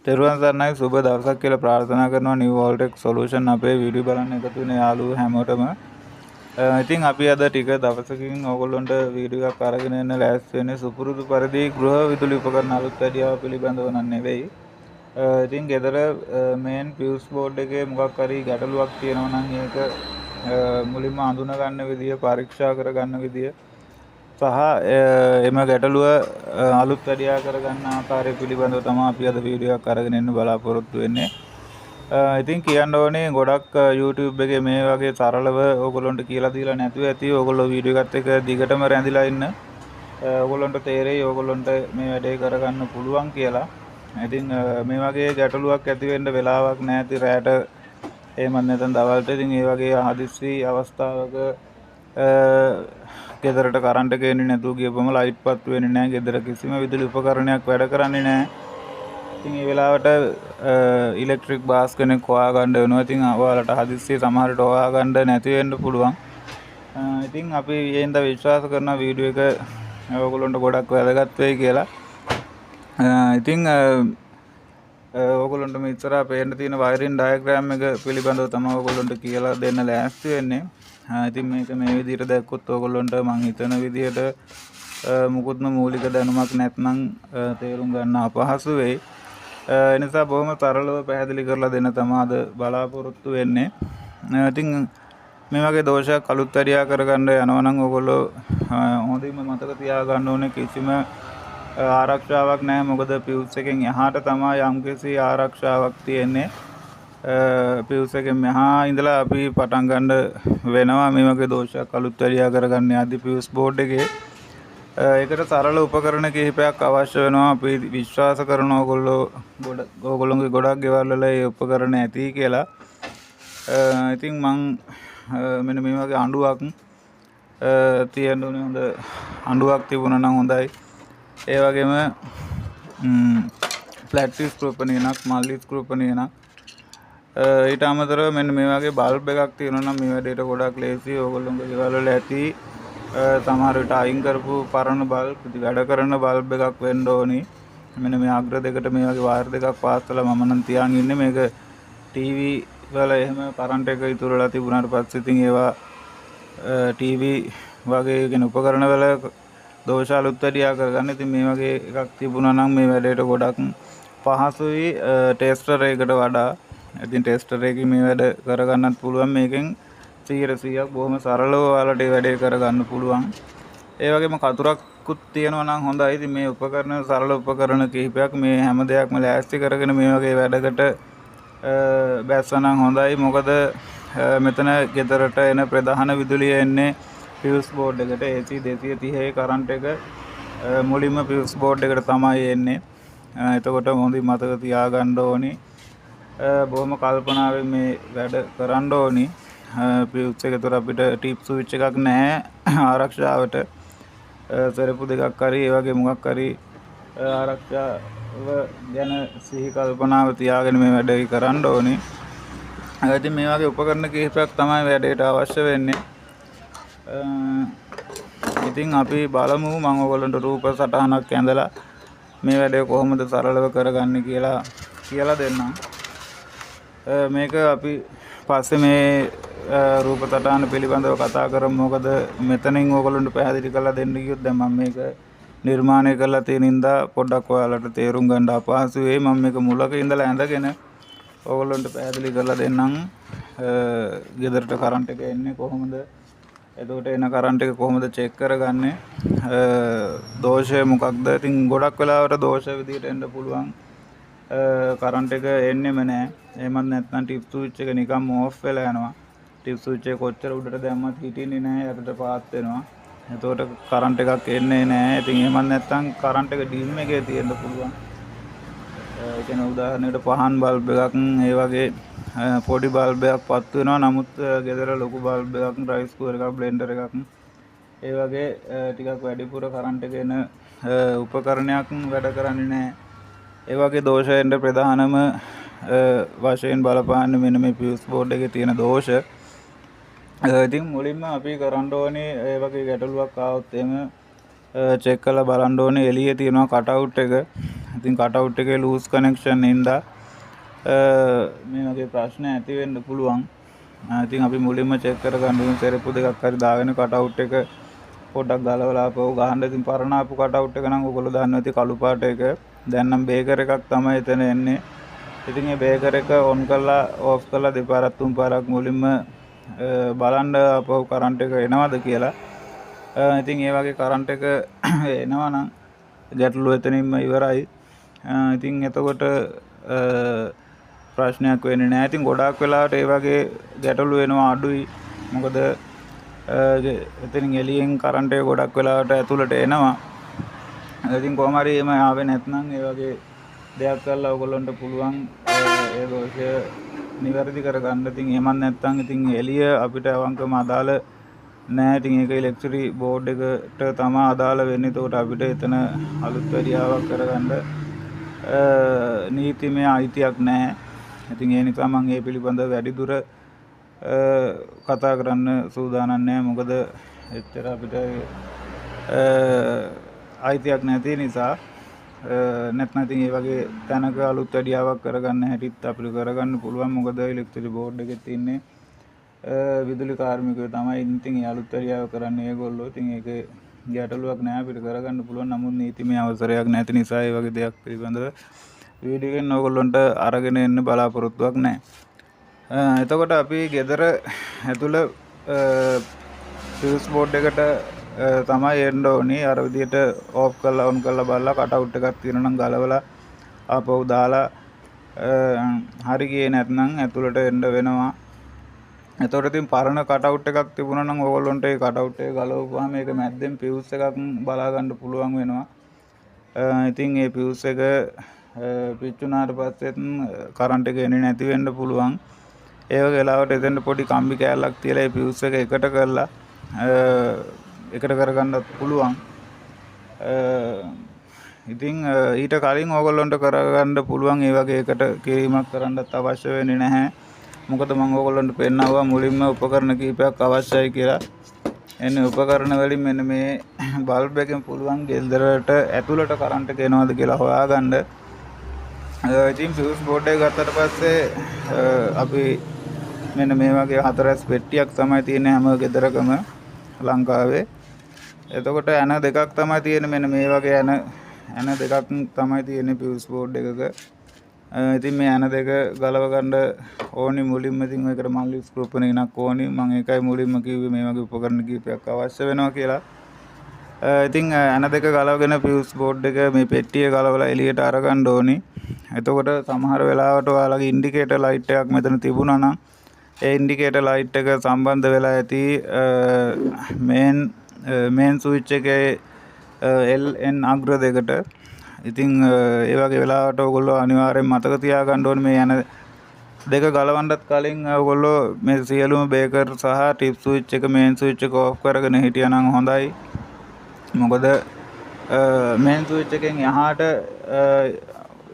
තෙරුවන් සරණයි සුබ දවසක් කියලා ප්‍රාර්ථනා කරනවා නිව් වෝල්ටෙක් සොලියුෂන් අපේ වීඩියෝ බලන්න එකතු වෙන යාළුවෝ හැමෝටම. ඉතින් අපි අද ටික දවසකින් ඕගොල්ලන්ට වීඩියෝ එකක් අරගෙන එන්න ලෑස්ති වෙන්නේ සුපුරුදු පරිදි ගෘහ විදුලි උපකරණ අලුත් වැඩියාව පිළිබඳව නෙවෙයි. ඉතින් ගෙදර මේන් ෆියුස් බෝඩ් එකේ මොකක් හරි ගැටලුවක් තියෙනවා නම් ඒක මුලින්ම අඳුන ගන්න විදිය, පරීක්ෂා කර ගන්න විදිය සහ එම ගැටලුව අලුත් වැඩියා කරගන්න ආකාරය පිළිබඳව තමයි අපි අද වීඩියෝ එකක් අරගෙන එන්න බලාපොරොත්තු වෙන්නේ. ඉතින් කියන්න ඕනේ ගොඩක් YouTube එකේ මේ වගේ සරලව ඕගොල්ලන්ට කියලා දීලා නැතුව ඇති. ඕගොල්ලෝ වීඩියෝ එකත් එක්ක දිගටම රැඳිලා ඉන්න. ඕගොල්ලන්ට තේරෙයි ඕගොල්ලන්ට මේ වැඩේ කරගන්න පුළුවන් කියලා. ඉතින් මේ වගේ ගැටලුවක් ඇති වෙන්න වෙලාවක් නැති රැට එහෙමත් නැත්නම් දවල්ට ඉතින් මේ වගේ හදිස්සි අවස්ථාවක ගෙදරට කරන්ට් එක එන්නේ නැතුව ගියපම ලයිට් පත්තු වෙන්නේ නැහැ. ගෙදර කිසිම විදුලි උපකරණයක් වැඩ කරන්නේ නැහැ. ඉතින් මේ වෙලාවට ඉලෙක්ට්‍රික් බාස් කෙනෙක් හොයාගන්න වෙනවා. ඉතින් ඔයාලට හදිස්සියේ සමහරට හොයාගන්න නැති වෙන්න පුළුවන්. ඉතින් අපි ඊයෙන්ද විශ්වාස කරන වීඩියෝ එක ඔයගොල්ලන්ට ගොඩක් වැදගත් වෙයි කියලා. ඉතින් ඔයගොල්ලන්ට මේ ඉස්සරහා පේන්න තියෙන වයරින් ඩයග්‍රෑම් එක පිළිබඳව තමයි ඔයගොල්ලන්ට කියලා දෙන්න ලෑස්ති වෙන්නේ. ඉතින් මේක මේ විදිහට දැක්කොත් ඔයගොල්ලන්ට මම හිතන විදිහට මුකුත්ම මූලික දැනුමක් නැත්නම් තේරුම් ගන්න අපහසු වෙයි. ඒ නිසා බොහොම සරලව පැහැදිලි කරලා දෙන්න තමයි අද බලාපොරොත්තු වෙන්නේ. ඉතින් මේ වගේ දෝෂයක් අලුත් වැඩියා කරගන්න යනවා නම් ඔයගොල්ලෝ හොඳින්ම මතක තියාගන්න ඕනේ කිසිම ආරක්ෂාවක් නැහැ. මොකද ෆියුස් එකෙන් එහාට තමයි යම්කිසි ආරක්ෂාවක් තියෙන්නේ. ෆියුස් එකෙන් මෙහා ඉඳලා අපි පටන් ගන්න වෙනවා මේ වගේ දෝෂයක් අලුත් වැඩියා කරගන්න යද්දි ෆියුස් බෝඩ් එකේ. ඒකට සරල උපකරණ කිහිපයක් අවශ්‍ය වෙනවා. අපි විශ්වාස කරන ඕගොල්ලෝගේ ගොඩක් ගෙවල් වල මේ උපකරණ ඇති කියලා. ඉතින් මං මෙන්න මේ වගේ අඬුවක් තියෙන්න ඕනේ. හොඳ අඬුවක් තිබුණා නම් හොඳයි. ඒ වගේම ෆ්ලැට් ස්ක්‍රූ පණිනක්, මල්ලි ස්ක්‍රූ පණිනක්. ඊට අමතරව මෙන්න මේ වගේ බල්බ් එකක් තියෙනවා නම් මේ වැඩේට ගොඩක් ලේසි. ඕගොල්ලෝගේ ගෙවල් වල ඇති සමහර විට අයින් කරපු පරණ බල්බ්, වැඩ කරන බල්බ් එකක් වෙන්න ඕනි. මෙන්න මේ අග්‍ර දෙකට මේ වගේ වයර් දෙකක් පාස් කරලා මම නම් තියන් ඉන්නේ. මේක ටීවී වල එහෙම කරන්ට් එක ඉතුරුලා තිබුණාට පස්සේ ඉතින් ඒවා ටීවී වගේ කියන උපකරණ වල දෝෂ අලුත් වැඩියා කරගන්න. ඉතින් මේ වගේ එකක් තිබුණා නම් මේ වැඩේට ගොඩක් පහසුයි ටෙස්ටර් එකකට වඩා. ඉතින් ටෙස්ටර් එකකින් මේ වැඩ කරගන්නත් පුළුවන්. මේකෙන් 100%ක් බොහොම සරලව ඔයාලට මේ වැඩේ කරගන්න පුළුවන්. ඒ වගේම කතුරක්කුත් තියෙනවා නම් හොඳයි. ඉතින් මේ උපකරණ සරල උපකරණ කිහිපයක් මේ හැම දෙයක්ම ලෑස්ති කරගෙන මේ වගේ වැඩකට බැස්සනම් හොඳයි. මොකද මෙතන ගෙදරට එන ප්‍රධාන විදුලිය එන්නේ ෆියුස් බෝඩ් එකට. AC 230 කරන්ට් එක මුලින්ම ෆියුස් බෝඩ් එකට තමයි එන්නේ. එතකොට හොඳින් මතක තියාගන්න ඕනි. බොහොම කල්පනාවෙන් මේ වැඩ කරන්න ඕනි. ෆියුස් එක තුර අපිට ටිප් ස්විච් එකක් නැහැ ආරක්ෂාවට. සරපු දෙකක් හරි ඒ වගේ මොකක් හරි ආරක්ෂාව ගැන සිහි කල්පනාව තියාගෙන මේ වැඩේ කරන්න ඕනි. ඉතින් මේ වගේ උපකරණ කිහිපයක් තමයි වැඩේට අවශ්‍ය වෙන්නේ. ඉතින් අපි බලමු මම ඔයගොල්ලන්ට රූප සටහනක් ඇඳලා මේ වැඩේ කොහොමද සරලව කරගන්නේ කියලා දෙන්නම්. මේක අපි පස්සේ මේ රූප සටහන පිළිබඳව කතා කරමු. මොකද මෙතනින් ඕගොල්ලන්ට පැහැදිලි කරලා දෙන්න කිව්වොත් දැන් මම මේක නිර්මාණය කරලා තියෙන ඉඳා පොඩ්ඩක් ඔයාලට තේරුම් ගන්න අපහසු වෙයි. මම මේක මුලක ඉඳලා ඇඳගෙන ඕගොල්ලන්ට පැහැදිලි කරලා දෙන්නම්. ගෙදරට කරන්ට් එක එන්නේ කොහොමද? එතකොට එන කරන්ට් එක කොහොමද චෙක් කරගන්නේ? දෝෂය මොකක්ද? ඉතින් ගොඩක් වෙලාවට දෝෂ විදිහට එන්න පුළුවන්. කරන්ට් එක එන්නෙම නැහැ. එහෙමත් නැත්නම් ටිප් ස්විච් එක නිකම්ම ඕෆ් වෙලා යනවා. ටිප් ස්විච් එක කොච්චර උඩට දැම්මත් හිටින්නේ නැහැ. යටට පාත් වෙනවා. එතකොට කරන්ට් එකක් එන්නේ නැහැ. ඉතින් එහෙමත් නැත්නම් කරන්ට් එක ඩිම් එකේ තියෙන්න පුළුවන්. ඒ කියන්නේ උදාහරණයකට පහන් බල්බ් එකක් ඒ වගේ පොඩි බල්බ් එකක් පත් වෙනවා. නමුත් ගෙදර ලොකු බල්බ් එකක්, රයිස් කුකර් එකක්, බ්ලෙන්ඩර් එකක් ඒ වගේ ටිකක් වැඩිපුර කරන්ට් එක එන උපකරණයක් වැඩ කරන්නේ නැහැ. ඒ වගේ දෝෂයන්ට ප්‍රධානම වශයෙන් බලපාන්නේ මෙන්න මේ ෆියුස් බෝඩ් එකේ තියෙන දෝෂ. ඉතින් මුලින්ම අපි කරන්න ඕනේ ඒ වගේ ගැටලුවක් ආවොත් එහෙම චෙක් කරලා බලන්න ඕනේ එළියේ තියෙනවා කට් අවුට් එක. ඉතින් කටවුට් එකේ ලූස් කනෙක්ෂන් හින්දා මේ වගේ ප්‍රශ්න ඇති වෙන්න පුළුවන්. ඉතින් අපි මුලින්ම චෙක් කරගන්න ඕනේ සෙරෙප්පු දෙකක් හරි දාගෙන කටවුට් එක පොඩ්ඩක් ගලවලා ආපහු ගහන්න. ඉතින් පරණ ආපු කටවුට් එක නම් ඔයගොල්ලෝ දන්නවා ඉතින් කළු පාට එක. දැන් නම් බේකර් එකක් තමයි එතන එන්නේ. ඉතින් මේ බේකර් එක ඔන් කරලා ඕෆ් කරලා දෙපාරක් තුන් පාරක් මුලින්ම බලන්න ආපහු කරන්ට් එක එනවද කියලා. ඉතින් ඒ වගේ කරන්ට් එක එනවා නම් ගැටලුව එතනින්ම ඉවරයි. ඉතින් එතකොට ප්‍රශ්නයක් වෙන්නේ නැහැ. ඉතින් ගොඩාක් වෙලාවට ඒ වගේ ගැටලු වෙනවා අඩුයි. මොකද එතනින් එළියෙන් කරන්ට් එක ගොඩක් වෙලාවට ඇතුළට එනවා. ඉතින් කොහොම හරි එහෙම ආවේ නැත්නම් ඒ වගේ දෙයක් කරලා ඔයගොල්ලන්ට පුළුවන් ඒ දෝෂය නිවැරදි කරගන්න. ඉතින් එහෙමත් නැත්නම් ඉතින් එළිය අපිට අවංකවම අදාළ නැහැ. ඉතින් ඒක ඉලෙක්ට්‍රික් බෝඩ් එකට තමයි අදාළ වෙන්නේ. ඒකට අපිට එතන අලුත් වැඩියාවක් කරගන්න නීතිමය අයිතියක් නැහැ. ඉතින් ඒ නිසා මම මේ පිළිබඳව වැඩිදුර කතා කරන්න සූදානම් නැහැ. මොකද එච්චර අපිට අයිතියක් නැති නිසා. නැත්නම් ඉතින් මේ වගේ තැනක අලුත් වැඩියාවක් කරගන්න හැටිත් අපිට කරගන්න පුළුවන්. මොකද ඉලෙක්ට්‍රික් බෝඩ් එකේ තින්නේ විදුලි කාර්මිකයෝ තමයි. ඉතින් ඒ අලුත් වැඩියාව කරන්නේ ඒගොල්ලෝ. ඉතින් ඒක ගැටලුවක් නෑ අපිට කරගන්න පුළුවන්. නමුත් නීතිමය අවසරයක් නැති නිසා ඒ වගේ දෙයක් පිළිබඳව වීඩියෝ එකෙන් ඔයගොල්ලන්ට අරගෙන එන්න බලාපොරොත්තුවක් නෑ. එතකොට අපි ගෙදර ඇතුළ ෆියුස් බෝඩ් එකට තමයි එන්න ඕනි. අර විදියට ඕෆ් කරලා ඔන් කරලා බලලා කටවුට් එකක් තියෙනවා නම් ගලවලා ආපහු දාලා හරි ගියේ නැත්නම් ඇතුළට එන්න වෙනවා. එතකොට ඉතින් පරණ කටවුට් එකක් තිබුණා නම් ඕගොල්ලන්ට ඒ කටවුට් එක ගලවපුවාම මේක මැද්දෙන් ෆියුස් එකක් බලා ගන්න පුළුවන් වෙනවා. ඉතින් ඒ ෆියුස් එක පිච්චුනාට පස්සෙත් කරන්ට් එක එන්නේ නැති වෙන්න පුළුවන්. ඒ වගේ වෙලාවට එතෙන් පොඩි කම්බි කෑල්ලක් තියලා ඒ ෆියුස් එක එකට කරලා එකට කරගන්නත් පුළුවන්. ඉතින් ඊට කලින් ඕගොල්ලන්ට කරගන්න පුළුවන් ඒ වගේ එකට කිරීමක් කරන්නත් අවශ්‍ය වෙන්නේ නැහැ. මොකද මම ඕගොල්ලන්ට පෙන්නනවා මුලින්ම උපකරණ කීපයක් අවශ්‍යයි කියලා. එන්නේ උපකරණ වලින් මෙන්න මේ බල්බ් එකෙන් පුළුවන් ගෙදරට ඇතුළට කරන්ට් එක එනවද කියලා හොයාගන්න. ඉතින් ෆියුස් බෝඩ් එක ගත්තට පස්සේ අපි මෙන්න මේ වගේ හතරස් පෙට්ටියක් තමයි තියෙන්නේ හැම ගෙදරකම ලංකාවේ. එතකොට ඇන දෙකක් තමයි තියෙන්නේ. මෙන්න මේ වගේ ඇන දෙකක් තමයි තියෙන්නේ ෆියුස් බෝඩ් එකක. ඉතින් මේ ඇන දෙක ගලව ගන්න ඕනි මුලින්ම. ඉතින් ඒකට මල්ලි ස්ක්‍රූ පෙනනක් ඕනි. මම ඒකයි මුලින්ම කිව්වේ මේ වගේ උපකරණ කීපයක් අවශ්‍ය වෙනවා කියලා. ඉතින් ඇන දෙක ගලවගෙන ෆියුස් බෝඩ් එක මේ පෙට්ටිය ගලවලා එළියට අරගන්න ඕනි. එතකොට සමහර වෙලාවට ඔයාලගේ ඉන්ඩිකේටර් ලයිට් එකක් මෙතන තිබුණා නම් ඒ ඉන්ඩිකේටර් ලයිට් එක සම්බන්ධ වෙලා ඇති මේන් ස්විච් එකේ LN අග්‍ර දෙකට. ඉතින් ඒ වගේ වෙලාවට ඔයගොල්ලෝ අනිවාර්යෙන් මතක තියාගන්න ඕනේ මේ යන දෙක ගලවන්නත් කලින් ඔයගොල්ලෝ මේ සියලුම බේකර් සහ ටිප් ස්විච් එක මේන් ස්විච් එක ඕෆ් කරගෙන හිටියනම් හොඳයි. මොකද මේන් ස්විච් එකෙන් එහාට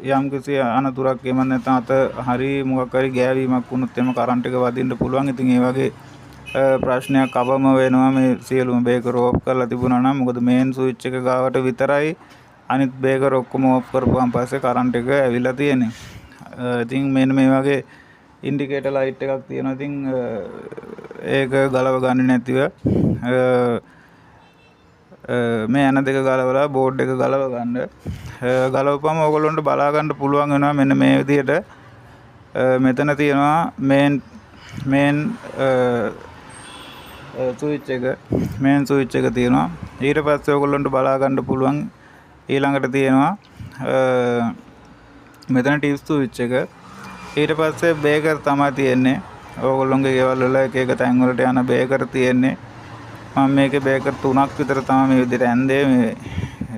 යම් කිසි අනතුරක් එම නැත්නම් අත හරි මොකක් හරි ගෑවීමක් වුණොත් එම කරන්ට් එක වදින්න පුළුවන්. ඉතින් ඒ වගේ ප්‍රශ්නයක් අවම වෙනවා මේ සියලුම බේකර් ඕෆ් කරලා තිබුණා නම්. මොකද මේන් ස්විච් එක ගාවට විතරයි අනිත් බේකර් ඔක්කොම ඕෆ් කරපුවාන් පස්සේ කරන්ට් එක ඇවිල්ලා තියෙන්නේ. ඉතින් මෙන්න මේ වගේ ඉන්ඩිකේටර් ලයිට් එකක් තියෙනවා. ඉතින් ඒක ගලව ගන්න නැතිව මේ ඇන දෙක ගලවලා බෝඩ් එක ගලව ගන්න. ගලවපුවම ඕගොල්ලොන්ට බලා ගන්න පුළුවන් වෙනවා මෙන්න මේ විදිහට. මෙතන තියෙනවා මේන් ස්විච් එක තියෙනවා. ඊට පස්සේ ඕගොල්ලොන්ට බලා ගන්න පුළුවන් ඊළඟට තියෙනවා මෙතන ටිප් ස්විච් එක. ඊට පස්සේ බේකර් තමයි තියෙන්නේ. ඕගොල්ලොන්ගේ ගෙවල් වල එක එක තැන් වලට යන බේකර් තියෙන්නේ. මම මේකේ බේකර් 3ක් විතර තමයි මේ විදිහට ඇන්දේ මේ.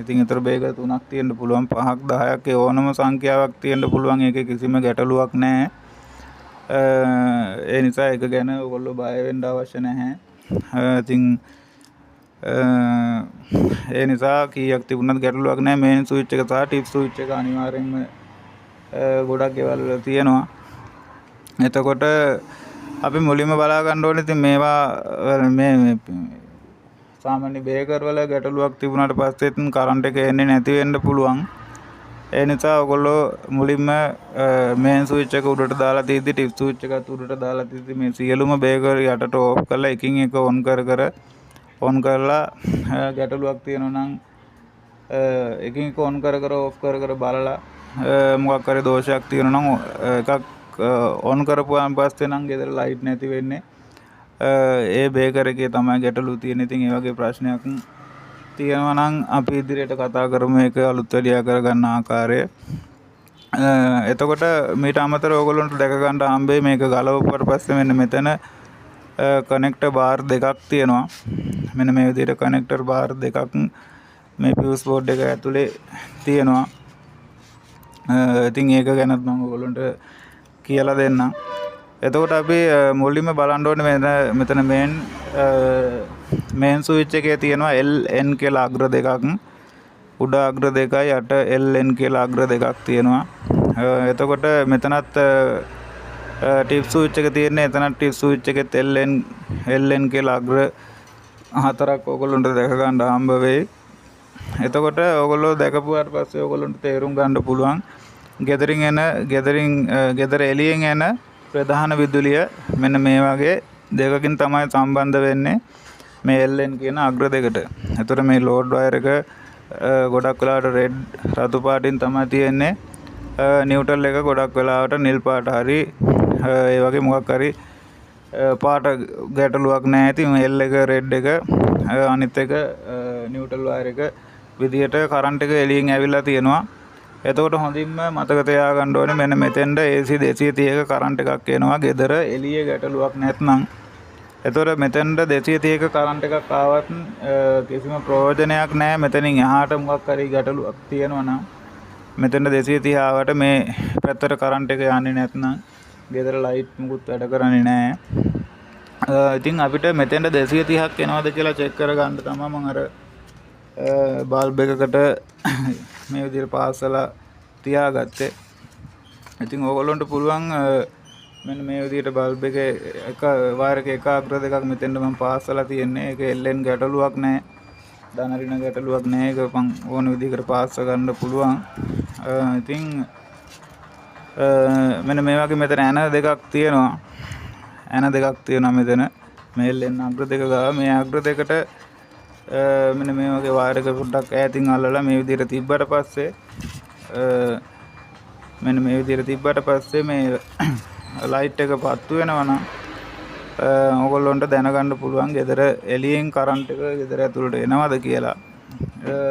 ඉතින් ඒතර බේකර් 3ක් තියෙන්න පුළුවන්. 5ක් 10ක් ඒ ඕනම සංඛ්‍යාවක් තියෙන්න පුළුවන්. ඒකේ කිසිම ගැටලුවක් නැහැ. ඒ නිසා ඒක ගැන ඔයගොල්ලෝ බය වෙන්න අවශ්‍ය නැහැ. ඉතින් ඒ නිසා කීයක් තිබුණත් ගැටලුවක් නැහැ. මේන් ස්විච් එක සහ ටිප් ස්විච් එක අනිවාර්යෙන්ම ගොඩක් ගෙවල් වල තියෙනවා. එතකොට අපි මුලින්ම බලා ගන්න ඕනේ ඉතින් මේවා මේ සාමාන්‍ය බේකර් වල ගැටලුවක් තිබුණාට පස්සෙත් කරන්ට් එක එන්නේ නැති වෙන්න පුළුවන්. ඒ නිසා ඔයගොල්ලෝ මුලින්ම මේන් ස්විච් එක උඩට දාලා තියද්දි ටිප් ස්විච් එකත් උඩට දාලා තියද්දි මේ සියලුම බේකර් යටට ඕෆ් කරලා එකින් එක ඔන් කරලා ගැටලුවක් තියෙනවා නම් එකින් එක ඔන් කර ඕෆ් කර බලලා මොකක් හරි දෝෂයක් තියෙනවා නම් එකක් ඔන් කරපුවාන් පස්සේ නම් ගෙදර ලයිට් නැති වෙන්නේ ඒ බේකර් එකේ තමයි ගැටලුව තියෙන්නේ. ඉතින් ඒ වගේ ප්‍රශ්නයක් තියෙනවා නම් අපි ඉදිරියට කතා කරමු ඒක අලුත් වැඩියා කරගන්න ආකාරය. එතකොට මීට අමතරව ඔයගොල්ලන්ට දැක ගන්න හම්බෙයි මේක ගලවපුවට පස්සේ මෙන්න මෙතන කනෙක්ටර් බාර් දෙකක් තියෙනවා. මෙන්න මේ විදිහට කනෙක්ටර් බාර් දෙකක් මේ ෆියුස් බෝඩ් එක ඇතුලේ තියෙනවා. ඉතින් ඒක ගැනත් මම ඔයගොල්ලන්ට කියලා දෙන්නම්. එතකොට අපි මුලින්ම බලන්න ඕනේ මෙතන මේන් ස්විච් එකේ තියෙනවා LN කියලා අග්‍ර දෙකක්, උඩ අග්‍ර දෙකයි යට LN කියලා අග්‍ර දෙකක් තියෙනවා. එතකොට මෙතනත් ටිප් ස්විච් එක තියෙන්නේ, එතනත් ටිප් ස්විච් එකෙත් LN කියලා අග්‍ර හතරක් ඔයගොල්ලන්ට දැක ගන්න හම්බ වෙයි. එතකොට ඔයගොල්ලෝ දැකපුවාට පස්සේ ඔයගොල්ලන්ට තේරුම් ගන්න පුළුවන් ගෙදර එළියෙන් එන ප්‍රධාන විදුලිය මෙන්න මේ වගේ දෙකකින් තමයි සම්බන්ධ වෙන්නේ මේ LN කියන අග්‍ර දෙකට. එතකොට මේ ලෝඩ් වයර් එක ගොඩක් වෙලාවට රෙඩ් රතු පාටින් තමයි තියෙන්නේ. නිව්ට්‍රල් එක ගොඩක් වෙලාවට නිල් පාට හරි ඒ වගේ මොකක් හරි පාට ගැටලුවක් නැහැ. ඉතින් L එක රෙඩ් එක අනිත් එක නිව්ට්‍රල් වයර් එක විදියට කරන්ට් එක එළියෙන් ඇවිල්ලා තියෙනවා. එතකොට හොඳින්ම මතක තියාගන්න ඕනේ මෙන්න මෙතෙන්ද AC 230ක කරන්ට් එකක් එනවා ගෙදර එළියේ ගැටලුවක් නැත්නම්. එතකොට මෙතෙන්ද 230ක කරන්ට් එකක් ආවත් කිසිම ප්‍රයෝජනයක් නැහැ. මෙතනින් එහාට මොකක් හරි ගැටලුවක් තියෙනවා නම් මෙතෙන්ද 230 ආවට මේ පැත්තට කරන්ට් එක යන්නේ නැත්නම් ගෙදර ලයිට් මුකුත් වැඩ කරන්නේ නැහැ. ඉතින් අපිට මෙතෙන්ද 230ක් එනවද කියලා චෙක් කරගන්න තමයි මම අර බල්බ් එකකට මේ විදිහට පාස්සලා තියාගත්තේ. ඉතින් ඕගොල්ලන්ට පුළුවන් මෙන්න මේ විදිහට බල්බ් එකේ එක වයර් එකේ එක අග්‍ර දෙකක් මෙතෙන්ද මම පාස්සලා තියෙන්නේ. ඒක LN ගැටලුවක් නැහැ. ධනරින ගැටලුවක් නැහැ. ඒක මම ඕන විදිහකට පාස්ස ගන්න පුළුවන්. ඉතින් මෙන්න මේ වගේ මෙතන ඇන දෙකක් තියෙනවා. මෙතන මේ LN අග්‍ර දෙක ගාව මේ අග්‍ර දෙකට මෙන්න මේ වගේ වයර් එක පොඩ්ඩක් ඈතින් අල්ලලා මේ විදිහට තිබ්බට පස්සේ මේ ලයිට් එක පත්තු වෙනවා නම් ඕගොල්ලොන්ට දැනගන්න පුළුවන් ගෙදර එළියෙන් කරන්ට් එක ගෙදර ඇතුළට එනවද කියලා.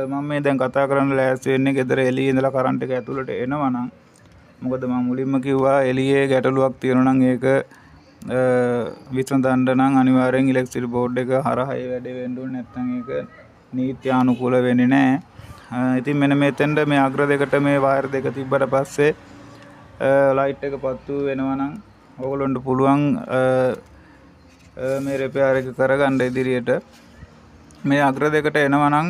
මම මේ දැන් කතා කරන්න ලෑස්ති වෙන්නේ ගෙදර එළියේ ඉඳලා කරන්ට් එක ඇතුළට එනවා නම්. මොකද මම මුලින්ම කිව්වා එළියේ ගැටලුවක් තියෙනවා නම් ඒක විසඳන්න නම් අනිවාර්යෙන් ඉලෙක්ට්‍රික් බෝඩ් එක හරහා ඒ වැඩේ වෙන්න ඕනේ. නැත්නම් ඒක නීත්‍යානුකූල වෙන්නේ නැහැ. ඉතින් මෙන්න මෙතෙන්ද මේ අග්‍ර දෙකට මේ වයර් දෙක තිබ්බට පස්සේ ලයිට් එක පත්තු වෙනවා නම් ඕගොල්ලන්ට පුළුවන් මේ රිපෙයාර් එක කරගන්න ඉදිරියට. මේ අග්‍ර දෙකට එනවා නම්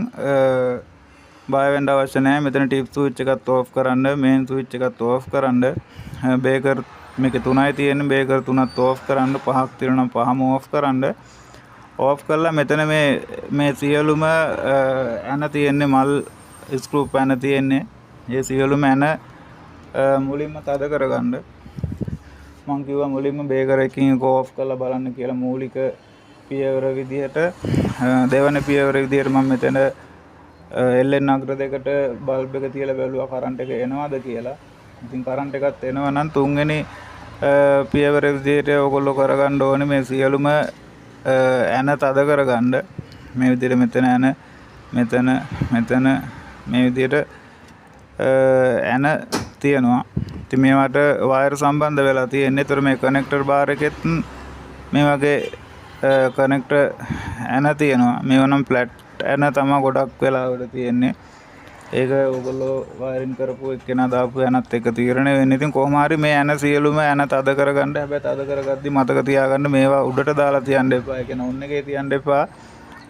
බය වෙන්න අවශ්‍ය නැහැ. මෙතන ටිප් ස්විච් එකත් ඕෆ් කරන්න, මේන් ස්විච් එකත් ඕෆ් කරන්න. බේකර් මේක 3යි තියෙන්නේ. බේකර් 3ත් ඕෆ් කරන්න, 5ක් තියෙනවා නම් 5ම ඕෆ් කරන්න. ඕෆ් කරලා මෙතන මේ සියලුම ඇන තියෙන්නේ මල් ස්ක්‍රූ පැන තියෙන්නේ. ඒ සියලුම ඇන මුලින්ම තද කරගන්න. මම කිව්වා මුලින්ම බේකර් එකකින් ඕෆ් කරලා බලන්න කියලා මූලික පියවර විදිහට. දෙවන පියවර විදිහට මම මෙතන LN අග්‍ර දෙකට බල්බ් එක තියලා බැලුවා කරන්ට් එක එනවද කියලා. ඉතින් කරන්ට් එකත් එනවා නම් තුන්වෙනි පියවර විදිහට ඔයගොල්ලෝ කරගන්න ඕනේ මේ සියලුම ඇන තද කරගන්න. මේ විදිහට මෙතන ඇන මෙතන මේ විදිහට ඇන තියෙනවා. ඉතින් මේවට වයර් සම්බන්ධ වෙලා තියෙන්නේ. ඒතර මේ කනෙක්ටර් බාර් එකෙත් මේ වගේ කනෙක්ටර් ඇන තියෙනවා. මේවා නම් ෆ්ලැට් ඇන තමයි ගොඩක් වෙලාවට තියෙන්නේ. ඒක ඔයගොල්ලෝ වයරින් කරපු එක්කෙනා දාපු ඇනත් එක තීරණය වෙන්නේ. ඉතින් කොහොම හරි මේ ඇන සියලුම ඇන තද කරගන්න. හැබැයි තද කරගද්දි මතක තියාගන්න මේවා උඩට දාලා තියන්න එපා. ඒ කියන්නේ ඔන් එකේ තියන්න එපා.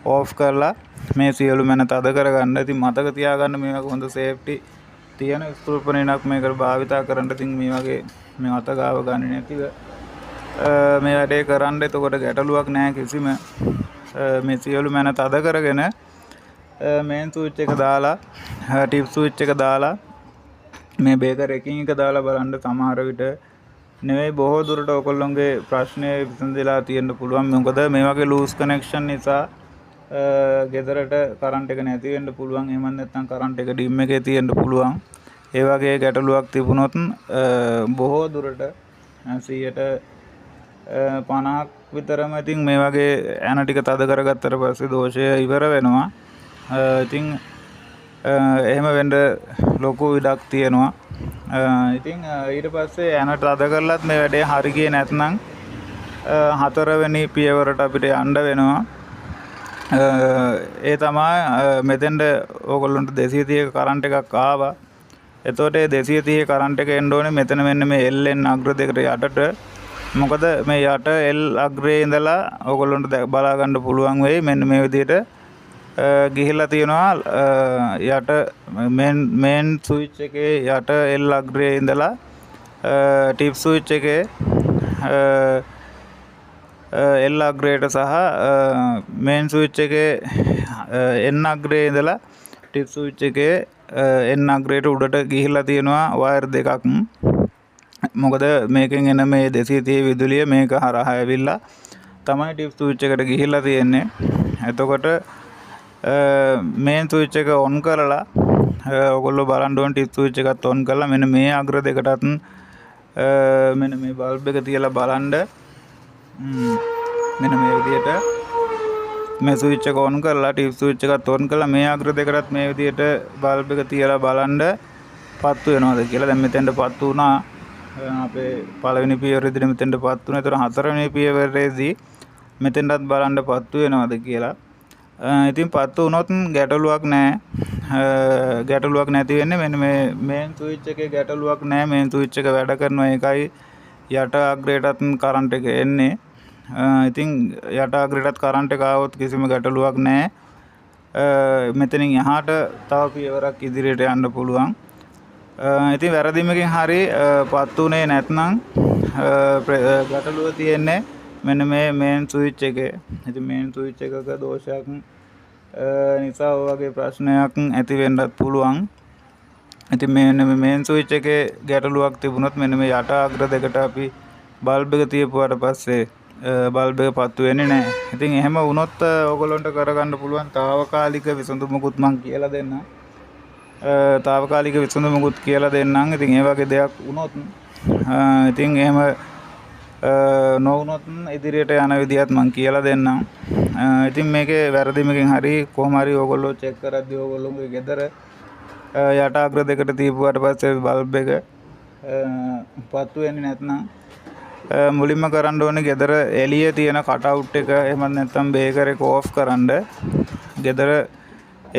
ඕෆ් කරලා මේ සියලුම ඇන තද කරගන්න. ඉතින් මතක තියාගන්න මේවා හොඳ සේෆ්ටි තියෙන ස්ක්‍රූපණයක් මේකට භාවිතා කරන්න. ඉතින් මේ වගේ මේ අත ගාව ගන්නේ නැතිව මේ වැඩේ කරන්න. එතකොට ගැටලුවක් නැහැ කිසිම. මේ සියලුම ඇන තද කරගෙන මේන් ස්විච් එක දාලා ටිප් ස්විච් එක දාලා මේ බේකර් එකින් එක දාලා බලන්න සමහර විට නෙවෙයි බොහෝ දුරට ඔයගොල්ලෝගේ ප්‍රශ්නේ විසඳලා තියෙන්න පුළුවන්. මොකද මේ වගේ ලූස් කනෙක්ෂන් නිසා ගෙදරට කරන්ට් එක නැති වෙන්න පුළුවන්. එහෙම නැත්නම් කරන්ට් එක ඩිම් එකේ තියෙන්න පුළුවන්. ඒ වගේ ගැටලුවක් තිබුණොත් බොහෝ දුරට 50ක් විතරම ඉතින් මේ වගේ ඇන ටික තද කරගත්තට පස්සේ දෝෂය ඉවර වෙනවා. ඉතින් එහෙම වෙන්න ලොකු ඉඩක් තියෙනවා. ඉතින් ඊට පස්සේ ඇන තද කරලත් මේ වැඩේ හරි ගියේ නැත්නම් 4 වෙනි පියවරට අපිට යන්න වෙනවා. ඒ තමයි මෙතෙන්ට ඕගොල්ලන්ට 230ක කරන්ට් එකක් ආවා. එතකොට ඒ 230 කරන්ට් එක එන්න ඕනේ මෙතන මෙන්න මේ LN අග්‍ර දෙකට යටට. මොකද මේ යට L අග්‍රයේ ඉඳලා ඕගොල්ලන්ට බලා ගන්න පුළුවන් වෙයි. මෙන්න මේ විදිහට ගිහිලා තියෙනවා යට මේන් ස්විච් එකේ යට L අග්‍රයේ ඉඳලා ටිප් ස්විච් එකේ L අග්‍රයට සහ මේන් ස්විච් එකේ N අග්‍රයේ ඉඳලා ටිප් ස්විච් එකේ N අග්‍රයට උඩට ගිහිලා තියෙනවා වයර් දෙකක්. මොකද මේකෙන් එන මේ 230 විදුලිය මේක හරහා ඇවිල්ලා තමයි ටිප් ස්විච් එකට ගිහිලා තියෙන්නේ. එතකොට මේන් ස්විච් එක ඔන් කරලා ඔයගොල්ලෝ බලන්න ඕන ටිප් ස්විච් එකත් ඔන් කරලා මෙන්න මේ අග්‍ර දෙකටත් මෙන්න මේ බල්බ් එක තියලා බලන්න. මෙන්න මේ විදිහට මේ ස්විච් එක ඔන් කරලා ටිප් ස්විච් එකත් ඔන් කරලා මේ අග්‍ර දෙකටත් මේ විදිහට බල්බ් එක තියලා බලන්න පත්තු වෙනවද කියලා. දැන් මෙතෙන්ට පත්තු වුණා. අපේ පළවෙනි පියවරේදී මෙතෙන්ට පත්තු වුණා. ඒතර හතරවෙනි පියවරේදී මෙතෙන්ටත් බලන්න පත්තු වෙනවද කියලා. ඉතින් පත්තු වුණොත් ගැටලුවක් නැහැ. ගැටලුවක් නැති වෙන්නේ මෙන්න මේ මේන් ස්විච් එකේ ගැටලුවක් නැහැ. මේන් ස්විච් එක වැඩ කරනවා. ඒකයි යට අග්‍රයටත් කරන්ට් එක එන්නේ. ඉතින් යට අග්‍රයටත් කරන්ට් එක ආවොත් කිසිම ගැටලුවක් නැහැ. මෙතනින් එහාට තව පියවරක් ඉදිරියට යන්න පුළුවන්. ඉතින් වැරදිමකින් හරි පත්තුනේ නැත්නම් ගැටලුව තියෙන්නේ මෙන්න මේ මේන් ස්විච් එකේ. ඉතින් මේන් ස්විච් එකක දෝෂයක් නිසා ඔය වගේ ප්‍රශ්නයක් ඇති වෙන්නත් පුළුවන්. ඉතින් මෙන්න මේ මේන් ස්විච් එකේ ගැටලුවක් තිබුණොත් මෙන්න මේ යට අග්‍ර දෙකට අපි බල්බ් එක තියපුවාට පස්සේ බල්බ් එක පත්තු වෙන්නේ නැහැ. ඉතින් එහෙම වුණොත් ඔයගොල්ලන්ට කරගන්න පුළුවන් తాවකාලික විසඳුමකුත් මම කියලා දෙන්නම්. తాවකාලික විසඳුමකුත් කියලා දෙන්නම්. ඉතින් ඒ වගේ දෙයක් වුණොත් ඉතින් එහෙම නොවුනොත් ඉදිරියට යන විදිහත් මම කියලා දෙන්නම්. ඉතින් මේකේ වැරදිමකින් හරි කොහොම හරි ඕගොල්ලෝ චෙක් කරද්දී ඕගොල්ලෝගේ ගෙදර යට අග්‍ර දෙකට තියපුවාට පස්සේ බල්බ් එක පත්තු වෙන්නේ නැත්නම් මුලින්ම කරන්න ඕනේ ගෙදර එළියේ තියෙන කට් අවුට් එක එහෙම නැත්නම් බේකර් එක ඕෆ් කරන්න. ගෙදර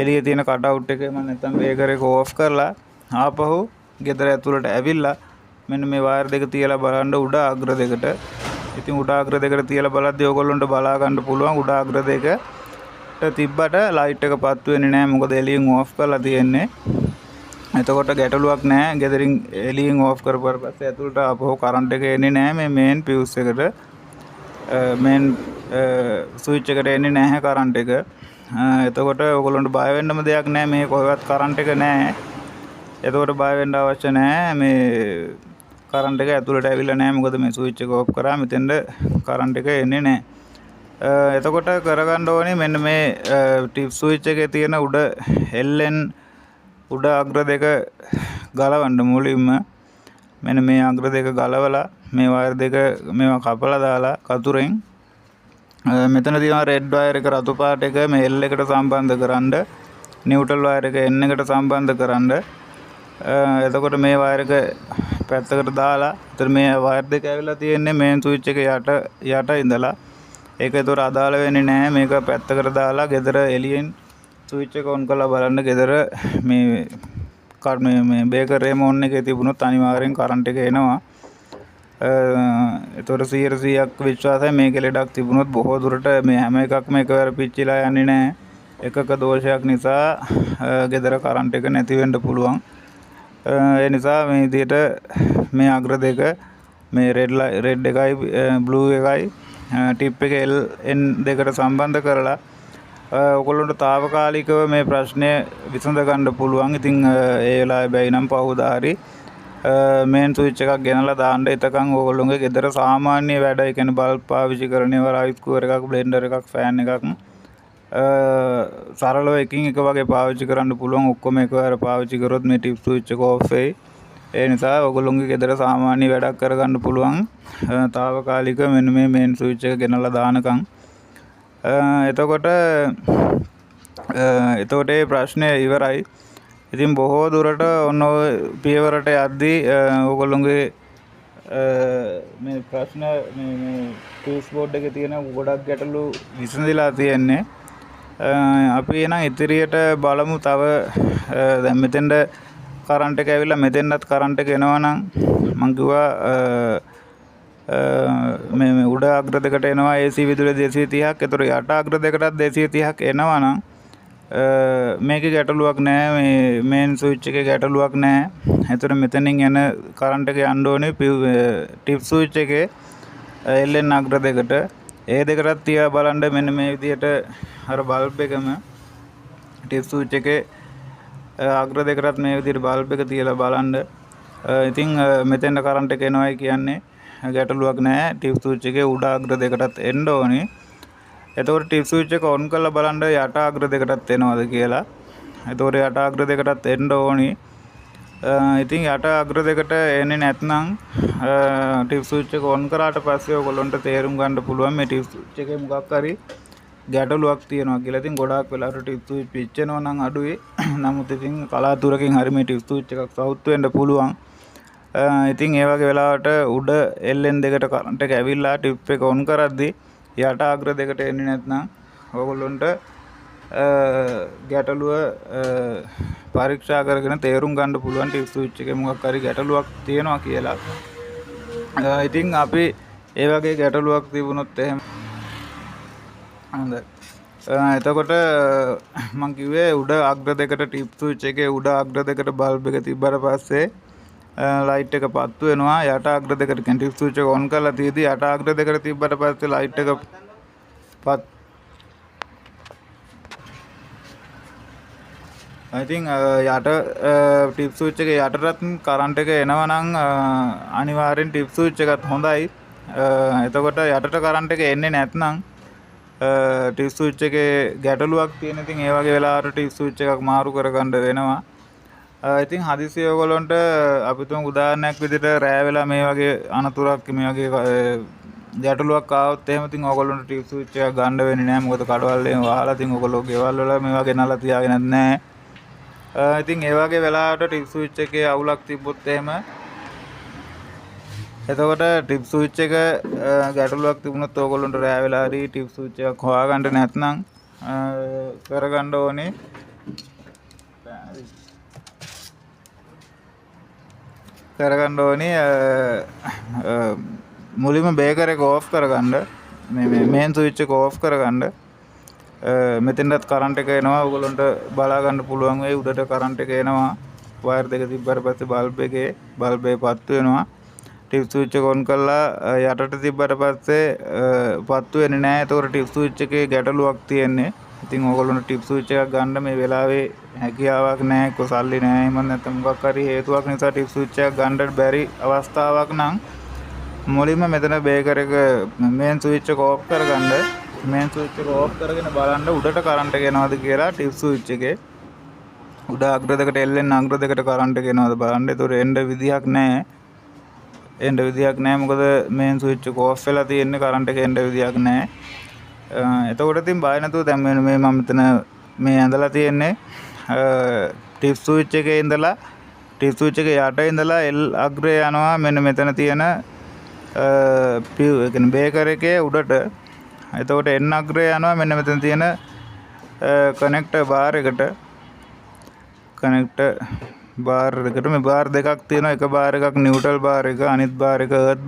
එළියේ තියෙන කට් අවුට් එක එහෙම නැත්නම් බේකර් එක ඕෆ් කරලා ආපහු ගෙදර ඇතුළට ඇවිල්ලා මෙන්න මේ වයර් දෙක තියලා බලන්න උඩ අග්‍ර දෙකට. ඉතින් උඩ අග්‍ර දෙකට තියලා බලද්දී ඔයගොල්ලන්ට බලා ගන්න පුළුවන් උඩ අග්‍ර දෙකට තිබ්බට ලයිට් එක පත්තු වෙන්නේ නැහැ. මොකද එළියෙන් ඕෆ් කරලා තියෙන්නේ. එතකොට ගැටලුවක් නැහැ. ගෙදරින් එළියෙන් ඕෆ් කරපුවාට පස්සේ ඇතුළට ආපහු කරන්ට් එක එන්නේ නැහැ. මේ මේන් ෆියුස් එකට මේන් ස්විච් එකට එන්නේ නැහැ කරන්ට් එක. එතකොට ඔයගොල්ලන්ට බය වෙන්නම දෙයක් නැහැ. මේ කොහෙවත් කරන්ට් එක නැහැ. එතකොට බය වෙන්න අවශ්‍ය නැහැ. මේ කරන්ට් එක ඇතුළට ඇවිල්ලා නැහැ. මොකද මේ ස්විච් එක ඕෆ් කරා මෙතෙන්ද කරන්ට් එක එන්නේ නැහැ. එතකොට කරගන්න ඕනේ මෙන්න මේ ටිප් ස්විච් එකේ තියෙන උඩ LN උඩ අග්‍ර දෙක ගලවන්න මුලින්ම. මෙන්න මේ අග්‍ර දෙක ගලවලා මේ වයර් දෙක මේවා කපලා දාලා කතුරෙන් මෙතන තියෙනවා රෙඩ් වයර් එක රතු පාට එක මේ L එකට සම්බන්ධ කරන්න. නියුට්‍රල් වයර් එක N එකට සම්බන්ධ කරන්න. එතකොට මේ වයර් එක පැත්තකට දාලා එතන මේ වයර් දෙක ඇවිල්ලා තියෙන්නේ මේන් ස්විච් එක යට ඉඳලා. ඒක ඒතර අදාළ වෙන්නේ නැහැ. මේක පැත්තකට දාලා ගෙදර එළියෙන් ස්විච් එක ඔන් කරලා බලන්න. ගෙදර මේ බේකර් රේමෝන් එකේ තිබුණොත් අනිවාර්යෙන් කරන්ට් එක එනවා. ඒතර 100%ක් විශ්වාසයි මේකේ ලෙඩක් තිබුණොත් බොහෝ දුරට මේ හැම එකක්ම එකවර පිච්චිලා යන්නේ නැහැ. එකක දෝෂයක් නිසා ගෙදර කරන්ට් එක නැති වෙන්න පුළුවන්. ඒ නිසා මේ විදිහට මේ අග්‍ර දෙක මේ රෙඩ් එකයි බ්ලූ එකයි ටිප් එක LN දෙකට සම්බන්ධ කරලා ඔයගොල්ලන්ට తాවකාලිකව මේ ප්‍රශ්නය විසඳ ගන්න පුළුවන්. ඉතින් ඒ වෙලාවේ බැයි නම් පහුදා හරි මේන් ස්විච් එකක් ගෙනලා දාන්න. එතකන් ඔයගොල්ලෝගේ ගෙදර සාමාන්‍ය වැඩ, ඒ කියන්නේ බල්බ් පාවිච්චි කරන ඒවා, රයිස් කුකර් එකක්, බ්ලෙන්ඩර් එකක්, ෆෑන් එකක් සරලව එකින් එක වගේ පාවිච්චි කරන්න පුළුවන්. ඔක්කොම එකවර පාවිච්චි කරොත් මේ ටිප් ස්විච් එක ඕෆ් වෙයි. ඒ නිසා ඔයගොල්ලෝගේ ගෙදර සාමාන්‍ය වැඩක් කරගන්න පුළුවන් తాවකාලික මෙන්න මේ මේන් ස්විච් එක ගෙනලා දානකම්. එතකොට ඒ ප්‍රශ්නය ඉවරයි. ඉතින් බොහෝ දුරට ඔන්න ඔය පියවරට යද්දී ඔයගොල්ලෝගේ මේ ප්‍රශ්න මේ ෆේස් බෝඩ් එකේ තියෙන ගොඩක් ගැටලු විසඳලා තියෙන්නේ. අපි එහෙනම් ඉදිරියට බලමු. තව දැන් මෙතෙන්ද කරන්ට් එක ඇවිල්ලා මෙතෙන්වත් කරන්ට් එක එනවා නම් මං කිව්වා මේ උඩ අග්‍ර දෙකට එනවා AC විදුලිය 230ක්. ඒතර යට අග්‍ර දෙකටත් 230ක් එනවා නම් මේකේ ගැටලුවක් නැහැ. මේ මේන් ස්විච් එකේ ගැටලුවක් නැහැ. ඒතර මෙතනින් එන කරන්ට් එක යන්න ඕනේ ටිප් ස්විච් එකේ LN අග්‍ර දෙකට. ඒ දෙකටත් තියා බලන්න මෙන්න මේ විදිහට අර බල්බ් එකම ටිප් ස්විච් එකේ අග්‍ර දෙකටත් මේ විදිහට බල්බ් එක තියලා බලන්න. ඉතින් මෙතෙන්ට කරන්ට් එක එනවයි කියන්නේ ගැටලුවක් නැහැ. ටිප් ස්විච් එකේ උඩ අග්‍ර දෙකටත් එන්න ඕනේ. එතකොට ටිප් ස්විච් එක ඔන් කරලා බලන්න යට අග්‍ර දෙකටත් එනවද කියලා. එතකොට යට අග්‍ර දෙකටත් එන්න ඕනේ. ඉතින් යට අග්‍ර දෙකට එන්නේ නැත්නම් ටිප් ස්විච් එක ඔන් කරාට පස්සේ ඔයගොල්ලන්ට තේරුම් ගන්න පුළුවන් මේ ටිප් ස්විච් එකේ මොකක් හරි ගැටලුවක් තියෙනවා කියලා. ඉතින් ගොඩාක් වෙලාවට ටිප් ස්විච් පිච්චෙනවා නම් අඩුයි. නමුත් ඉතින් කලාතුරකින් හරි මේ ටිප් ස්විච් එකක් සවුත් වෙන්න පුළුවන්. ඉතින් ඒ වගේ වෙලාවට උඩ LN දෙකට කරන්ට් එක ඇවිල්ලා ටිප් එක ඔන් කරද්දී යට අග්‍ර දෙකට එන්නේ නැත්නම් ඔයගොල්ලන්ට ගැටලුව පරීක්ෂා කරගෙන තේරුම් ගන්න පුළුවන් ටිප් ස්විච් එකේ මොකක් හරි ගැටලුවක් තියෙනවා කියලා. ඉතින් අපි ඒ වගේ ගැටලුවක් තිබුණොත් එහෙම හොඳයි. එතකොට මම කිව්වේ උඩ අග්‍ර දෙකට ටිප් ස්විච් එකේ උඩ අග්‍ර දෙකට බල්බ් එක තිබ්බට පස්සේ ලයිට් එක පත්තු වෙනවා. යට අග්‍ර දෙකට ටිප් ස්විච් එක ඔන් කරලා තියදී යට අග්‍ර දෙකට තිබ්බට පස්සේ ලයිට් එක ඉතින් යට ටිප් ස්විච් එකේ යටටත් කරන්ට් එක එනවා නම් අනිවාර්යෙන් ටිප් ස්විච් එකත් හොඳයි. එතකොට යටට කරන්ට් එක එන්නේ නැත්නම් ටිප් ස්විච් එකේ ගැටලුවක් තියෙන. ඉතින් ඒ වගේ වෙලාවට ටිප් ස්විච් එකක් මාරු කරගන්න වෙනවා. ඉතින් හදිසිය ඔයගොල්ලන්ට අපි තුමු උදාහරණයක් විදිහට රෑ වෙලා මේ වගේ අනතුරක් මේ වගේ ගැටලුවක් ආවොත් එහෙම ඉතින් ඔයගොල්ලන්ට ටිප් ස්විච් එකක් ගන්න වෙන්නේ නැහැ. මොකද කඩවල් එහෙම වහලා ඉතින් ඔයගොල්ලෝ ගෙවල් වල මේ වගේ නලා තියාගෙන නැහැ. ඉතින් ඒ වගේ වෙලාවට ටිප් ස්විච් එකේ අවුලක් තිබ්බොත් එහෙම එතකොට ටිප් ස්විච් එක ගැටලුවක් තිබුණොත් ඔයගොල්ලන්ට රෑ වෙලා හරි ටිප් ස්විච් එකක් හොයාගන්න නැත්නම් කරගන්න ඕනේ මුලින්ම බේකර් එක ඕෆ් කරගන්න. මේ මේන් ස්විච් එක ඕෆ් කරගන්න. මෙතෙන්ටත් කරන්ට් එක එනවා. ඔයගොල්ලන්ට බලා ගන්න පුළුවන් වෙයි උඩට කරන්ට් එක එනවා. වයර් දෙක තිබ්බට පස්සේ බල්බ් එකේ පත්තු වෙනවා. ටිප් ස්විච් එක ඔන් කරලා යටට තිබ්බට පස්සේ පත්තු වෙන්නේ නැහැ. ඒතකොට ටිප් ස්විච් එකේ ගැටලුවක් තියෙන්නේ. ඉතින් ඔයගොල්ලන්ට ටිප් ස්විච් එකක් ගන්න මේ වෙලාවේ හැකියාවක් නැහැ. එක්ක සල්ලි නැහැ. එහෙම නැත්නම් මොකක් හරි හේතුවක් නිසා ටිප් ස්විච් එකක් ගන්න බැරි අවස්ථාවක් නම් මුලින්ම මෙතන බේකර් එක මේන් ස්විච් එක ඕෆ් කරගන්න. මේන් ස්විච් එක ඕෆ් කරගෙන බලන්න උඩට කරන්ට් එක එනවද කියලා ටිප් ස්විච් එකේ. උඩ අග්‍ර දෙකට LN අග්‍ර දෙකට කරන්ට් එක එනවද බලන්න. ඒතකොට එන්න විදියක් නැහැ. මොකද මේන් ස්විච් එක ඕෆ් වෙලා තියෙන්නේ. කරන්ට් එක එන්න විදියක් නැහැ. එතකොට ඉතින් බය නැතුව දැන් මේ මම මෙතන මේ ඇඳලා තියෙන්නේ ටිප් ස්විච් එකේ ඉඳලා ටිප් ස්විච් එකේ යට ඉඳලා L අග්‍රේ යනවා මෙන්න මෙතන තියෙන කියන්නේ බේකර් එකේ උඩට. එතකොට N අග්‍රේ යනවා මෙන්න මෙතන තියෙන කනෙක්ටර් බාර් එකට. මේ බාර් දෙකක් තියෙනවා. එක බාර් එකක් නියුට්‍රල් බාර් එක, අනිත් බාර් එක අර්ත්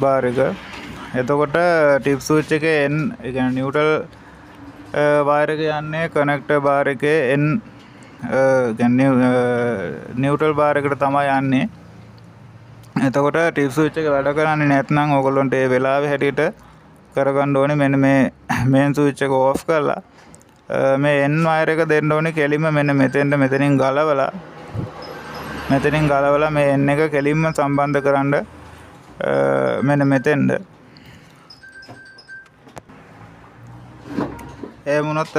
බාර් එක. එතකොට ටිප් ස්විච් එකේ N ඒ කියන්නේ නියුට්‍රල් වයර් එක යන්නේ කනෙක්ටර් බාර් එකේ N කියන්නේ නියුට්‍රල් බාර් එකට තමයි යන්නේ. එතකොට ටිප් ස්විච් එක වැඩ කරන්නේ නැත්නම් ඕගොල්ලන්ට ඒ වෙලාවේ හැටියට කරගන්න ඕනේ. මෙන්න මේ මේන් ස්විච් එක ඕෆ් කරලා මේ N වයර් එක දෙන්න ඕනේ කෙලින්ම මෙන්න මෙතනින් ගලවලා මේ N එක කෙලින්ම සම්බන්ධ කරන්න මෙන්න මෙතෙන්ද. ඒ වුණොත්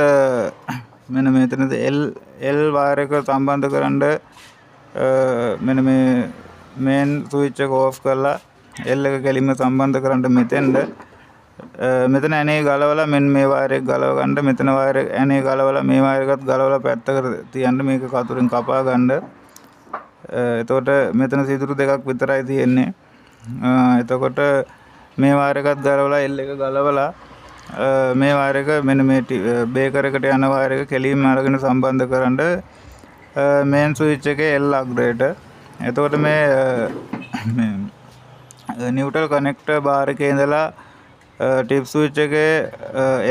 මෙන්න මෙතනද L වයර් එක සම්බන්ධ කරන්න මෙන්න මේ මේන් ස්විච් එක ඕෆ් කරලා L එක කෙලින්ම සම්බන්ධ කරන්න මෙතෙන්ද. මෙතන ඇනේ ගලවලා මෙන්න මේ වයර් එක ගලව ගන්න. මෙතන වයර් එක ඇනේ ගලවලා මේ වයර් එකත් ගලවලා පැත්තකට තියන්න. මේක කතුරෙන් කපා ගන්න. එතකොට මෙතන සිදුරු දෙකක් විතරයි තියෙන්නේ. එතකොට මේ වයර් එකත් ගලවලා L එක ගලවලා මේ වයර් එක මෙන්න මේ බේකර් එකට යන වයර් එක කෙලින්ම අරගෙන සම්බන්ධ කරන්න මේන් ස්විච් එකේ L අග්‍රයට. එතකොට මේ නියුට්‍රල් කනෙක්ටර් බාර් එකේ ඉඳලා ටිප් ස්විච් එකේ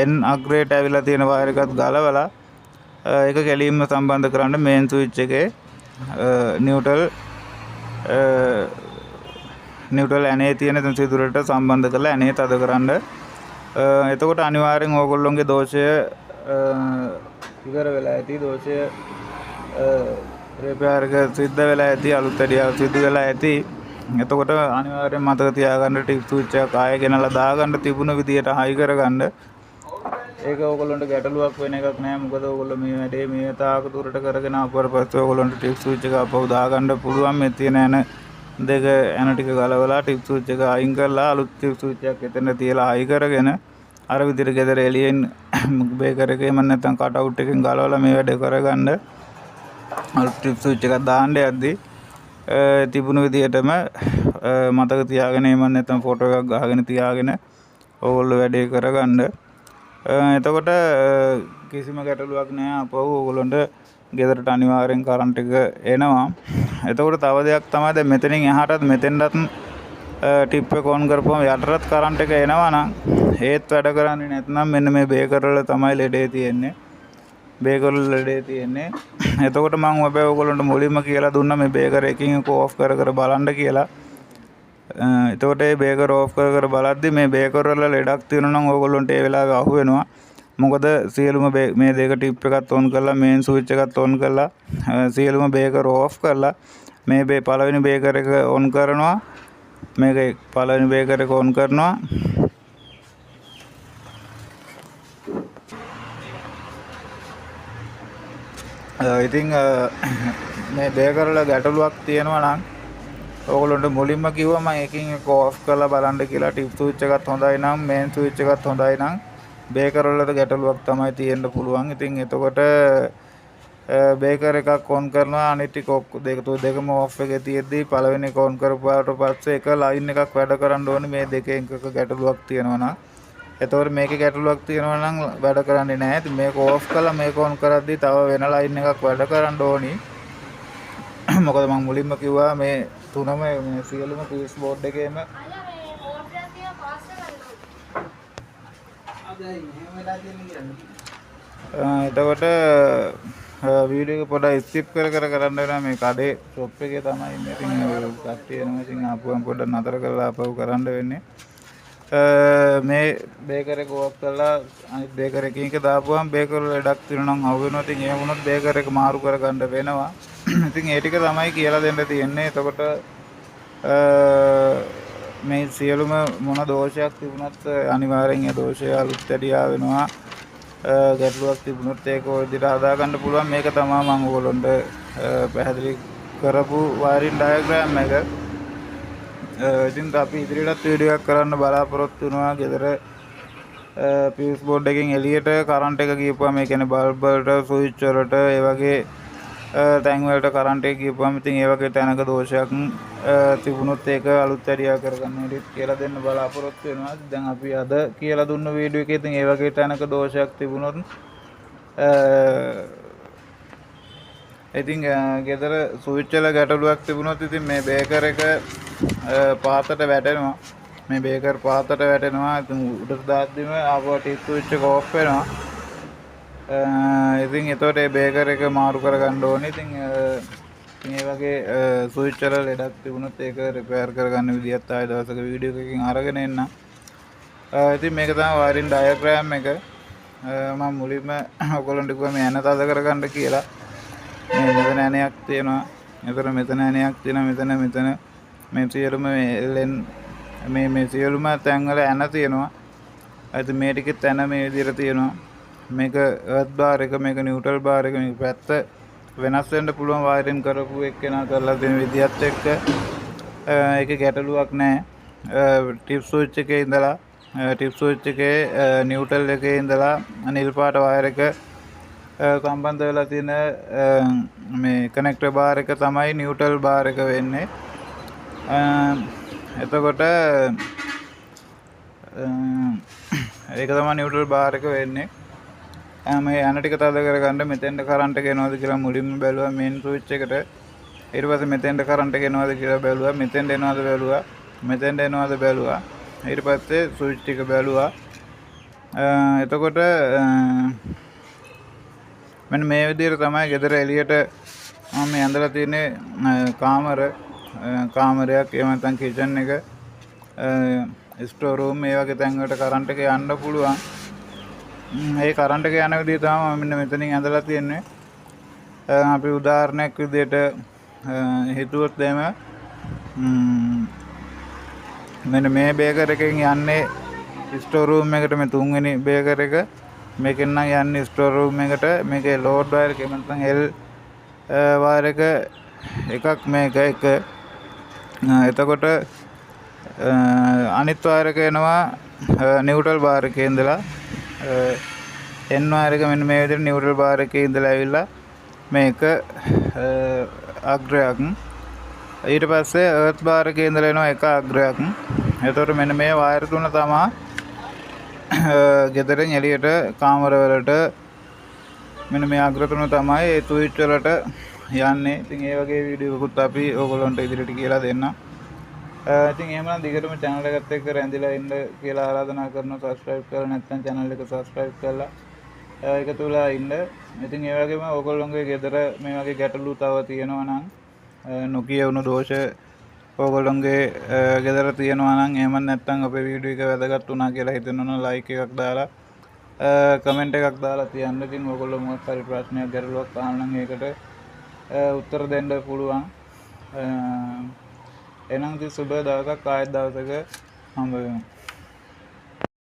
N අග්‍රයට ඇවිල්ලා තියෙන වයර් එකත් ගලවලා ඒක කෙලින්ම සම්බන්ධ කරන්න මේන් ස්විච් එකේ නියුට්‍රල් ඇනේ තියෙන සිදුරට සම්බන්ධ කරලා ඇනේ තද කරන්න. එතකොට අනිවාර්යෙන් ඕගොල්ලොන්ගේ දෝෂය ඉවර වෙලා ඇති. දෝෂය රිපෙයාර් එක සිද්ධ වෙලා ඇති. අලුත් ඇඩියාව සිද්ධ වෙලා ඇති. එතකොට අනිවාර්යෙන් මතක තියාගන්න ටිප් ස්විච් එක ආයෙ ගෙනලා දාගන්න තිබුණ විදියට හයි කරගන්න. ඒක ඕගොල්ලන්ට ගැටලුවක් වෙන එකක් නෑ. මොකද ඕගොල්ලෝ මේ වැඩේ මේ තාක දුරට කරගෙන ආපුවට පස්සේ ඕගොල්ලන්ට ටිප් ස්විච් එක අපව දාගන්න පුළුවන්. මේ තියෙන ඇන දෙක ඇන ටික ගලවලා ටිප් ස්විච් එක අයින් කරලා අලුත් ටිප් ස්විච් එකක් එතන තියලා හයි කරගෙන අර විදිහට ගෙදර එළියෙන් බේකර් එකේ මම නැත්තම් කට් අවුට් එකෙන් ගලවලා මේ වැඩේ කරගන්න. අලුත් ටිප් ස්විච් එකක් දාන්න යද්දි තිබුණු විදිහටම මතක තියාගෙන එහෙම නැත්නම් ෆොටෝ එකක් ගහගෙන තියාගෙන ඕගොල්ලෝ වැඩේ කරගන්න. එතකොට කිසිම ගැටලුවක් නැහැ. අපව ඕගොල්ලන්ට ගෙදරට අනිවාර්යෙන් කරන්ට් එක එනවා. එතකොට තව දෙයක් තමයි දැන් මෙතනින් එහාටත් මෙතෙන්ටත් ටිප් එක ඔන් කරපුවම යටටත් කරන්ට් එක එනවා නම් ඒත් වැඩ කරන්නේ නැත්නම් මෙන්න මේ බේකර් වල තමයි ලෙඩේ තියෙන්නේ. බේකර් වල ලෙඩේ තියෙන්නේ. එතකොට මම හැබැයි ඕගොල්ලන්ට මුලින්ම කියලා දුන්නා මේ බේකර් එකකින් එක ඕෆ් කර බලන්න කියලා. එතකොට මේ බේකර් ඕෆ් කර බලද්දි මේ බේකර් වල ලෙඩක් තියෙනවා නම් ඕගොල්ලන්ට ඒ වෙලාවේ අහු වෙනවා. මොකද සියලුම මේ දෙක ටිප් එකත් ඔන් කරලා මේන් ස්විච් එකත් ඔන් කරලා සියලුම බේකර් ඕෆ් කරලා මේ පළවෙනි බේකර් එක ඔන් කරනවා. මේක පළවෙනි බේකර් එක ඔන් කරනවා. ඉතින් මේ බේකර් වල ගැටලුවක් තියෙනවා නම් ඕගොල්ලන්ට මුලින්ම කිව්වා මම එකකින් එක ඕෆ් කරලා බලන්න කියලා. ටිප් ස්විච් එකත් හොඳයි නම් මේන් ස්විච් එකත් හොඳයි නම් බේකර් වලද ගැටලුවක් තමයි තියෙන්න පුළුවන්. ඉතින් එතකොට බේකර් එකක් ඔන් කරනවා. අනිත් ටික දෙකම ඕෆ් එකේ තියෙද්දි පළවෙනි එක ඔන් කරපුවාට පස්සේ එක ලයින් එකක් වැඩ කරන්න ඕනේ. මේ දෙකෙන් එකක ගැටලුවක් තියෙනවා නම් එතකොට මේකේ ගැටලුවක් තියෙනවා නම් වැඩ කරන්නේ නැහැ. ඉතින් මේක ඕෆ් කරලා මේක ඔන් කරද්දි තව වෙන ලයින් එකක් වැඩ කරන්න ඕනි. මොකද මම මුලින්ම කිව්වා මේ තුනම මේ සියලුම ෆියුස් බෝඩ් එකේම එතකොට වීඩියෝ එක පොඩ්ඩක් ස්කිප් කරන්න වෙනවා. මේ කඩේ ෂොප් එකේ තමයි ඉන්නේ. ඉතින් කට්ටිය එනවා. ඉතින් ආපුවම පොඩ්ඩක් නතර කරලා ආපහු කරන්න වෙන්නේ. මේ බේකර් එක ඕෆ් කරලා අනිත් බේකර් එකකින් එක දාපුවම බේකර් වල ලෙඩක් තියෙනවා නම් අහු වෙනවා. ඉතින් එහෙම වුණොත් බේකර් එක මාරු කරගන්න වෙනවා. ඉතින් ඒ ටික තමයි කියලා දෙන්න තියෙන්නේ. එතකොට මේ සියලුම මොන දෝෂයක් තිබුණත් අනිවාර්යෙන් ඒ දෝෂය අලුත් ඇඩියා වෙනවා. ගැටලුවක් තිබුණොත් ඒක ඔය විදිහට හදාගන්න පුළුවන්. මේක තමයි මම ඔයගොල්ලන්ට පැහැදිලි කරපු වයරින් ඩයග්‍රෑම් එක. ඉතින් අපි ඉදිරියටත් වීඩියෝ එකක් කරන්න බලාපොරොත්තු වෙනවා. ගෙදර ෆියුස් බෝඩ් එකෙන් එළියට කරන්ට් එක ගියපුවම ඒ කියන්නේ බල්බ් වලට ස්විච් වලට ඒ වගේ තැන් වලට කරන්ට් එක ගියපුවම ඉතින් ඒ වගේ තැනක දෝෂයක් තිබුණොත් ඒක අලුත් ඇඩියා කරගන්න හැටි කියලා දෙන්න බලාපොරොත්තු වෙනවා. දැන් අපි අද කියලා දුන්න වීඩියෝ එකේ ඉතින් ඒ වගේ තැනක දෝෂයක් තිබුණොත් ඉතින් ගෙදර ස්විච් වල ගැටලුවක් තිබුණොත් ඉතින් මේ බේකර් එක පාතට වැටෙනවා. මේ බේකර් පාතට වැටෙනවා. ඉතින් උඩට දාද්දිම ආපහු ටිප් ස්විච් එක ඕෆ් වෙනවා. ඉතින් එතකොට මේ බේකර් එක මාරු කරගන්න ඕනේ. ඉතින් මේ වගේ ස්විච් වල ලෙඩක් තිබුණොත් ඒක රිපෙයාර් කරගන්න විදිහත් ආයෙ දවසක වීඩියෝ එකකින් අරගෙන එන්න. ඉතින් මේක තමයි වයරින් ඩයග්‍රෑම් එක. මම මුලින්ම ඔයගොල්ලන්ට කිව්වා මේ ඇන තද කරගන්න කියලා. මේ මෙතන ඇණයක් තියෙනවා. එතන මෙතන ඇණයක් තියෙනවා. මෙතන මේ සියලුම මේ සියලුම තැන්වල ඇන තියෙනවා. ඉතින් මේ ටිකෙත් ඇන මේ විදිහට තියෙනවා. මේක earth bar එක, මේක neutral bar එක. මේක පැත්ත වෙනස් වෙන්න පුළුවන් වයරින් කරපු එක්කෙනා කරලා තියෙන විදිහත් එක්ක ඒකේ ගැටලුවක් නැහැ. ටිප් ස්විච් එකේ ඉඳලා ටිප් ස්විච් එකේ නිව්ට්‍රල් එකේ ඉඳලා නිල් පාට වයර් එක සම්බන්ධ වෙලා තියෙන මේ කනෙක්ටර් බාර් එක තමයි නිව්ට්‍රල් බාර් එක වෙන්නේ. එතකොට ඒක තමයි නිව්ට්‍රල් බාර් එක වෙන්නේ. මේ යන ටික තද කරගන්න මෙතෙන්ට කරන්ට් එක එනවද කියලා මුලින්ම බැලුවා මේන් ස්විච් එකට. ඊට පස්සේ මෙතෙන්ට කරන්ට් එක එනවද කියලා බැලුවා. මෙතෙන්ට එනවද බැලුවා. මෙතෙන්ට එනවද බැලුවා. ඊට පස්සේ ස්විච් ටික බැලුවා. එතකොට මෙන්න මේ විදිහට තමයි ගෙදර එළියට මම ඇඳලා තියෙන්නේ කාමරයක් එහෙම නැත්නම් කිචන් එක ස්ටෝර් රූම් මේ වගේ තැන් වලට කරන්ට් එක යන්න පුළුවන්. ඒ කරන්ට් එක යන විදිහ තමයි මම මෙන්න මෙතනින් ඇඳලා තියෙන්නේ. අපි උදාහරණයක් විදිහට හිතුවොත් එහෙම මෙන්න මේ බේකර් එකෙන් යන්නේ ස්ටෝර් රූම් එකට මේ තුන්වෙනි බේකර් එක. මේකෙන් නම් යන්නේ ස්ටෝර් රූම් එකට. මේකේ ලෝඩ් වයර් එක නැත්නම් L වයර් එකක් මේක එක. එතකොට අනිත් වයර් එක එනවා නිව්ට්‍රල් බාර් එකේ ඉඳලා N වයර් එක මෙන්න මේ විදිහට නිව්ට්‍රල් බාර් එකේ ඉඳලා ඇවිල්ලා මේක අග්‍රයක්. ඊට පස්සේ earth බාර් එකේ ඉඳලා එනවා එක අග්‍රයක්. එතකොට මෙන්න මේ වයර් තුන තමයි ගෙදරින් එළියට කාමර වලට මෙන්න මේ අග්‍ර තුන තමයි ඒ ස්විච් වලට යන්නේ. ඉතින් ඒ වගේ වීඩියෝ එකකුත් අපි ඕගොල්ලන්ට ඉදිරියට කියලා දෙන්නම්. ඉතින් එහෙමනම් දිගටම channel එකත් එක්ක රැඳිලා ඉන්න කියලා ආරාධනා කරනවා. subscribe කරලා නැත්නම් channel එක subscribe කරලා එකතු වෙලා ඉන්න. ඉතින් ඒ වගේම ඕගොල්ලෝගේ ගෙදර මේ වගේ ගැටලු තව තියෙනවා නම් නොකියවුණු දෝෂ ඕගොල්ලෝගේ ගෙදර තියෙනවා නම් එහෙම නැත්නම් අපේ වීඩියෝ එක වැදගත් වුණා කියලා හිතෙනවා නම් like එකක් දාලා කමෙන්ට් එකක් දාලා තියන්න. ඉතින් ඕගොල්ලෝ මොකක් හරි ප්‍රශ්නයක් ගැටලුවක් අහන්න නම් ඒකට උත්තර දෙන්න පුළුවන්. එහෙනම් ඉතින් සුබ දවසක් ආයෙත් දවසක හම්බ වෙමු.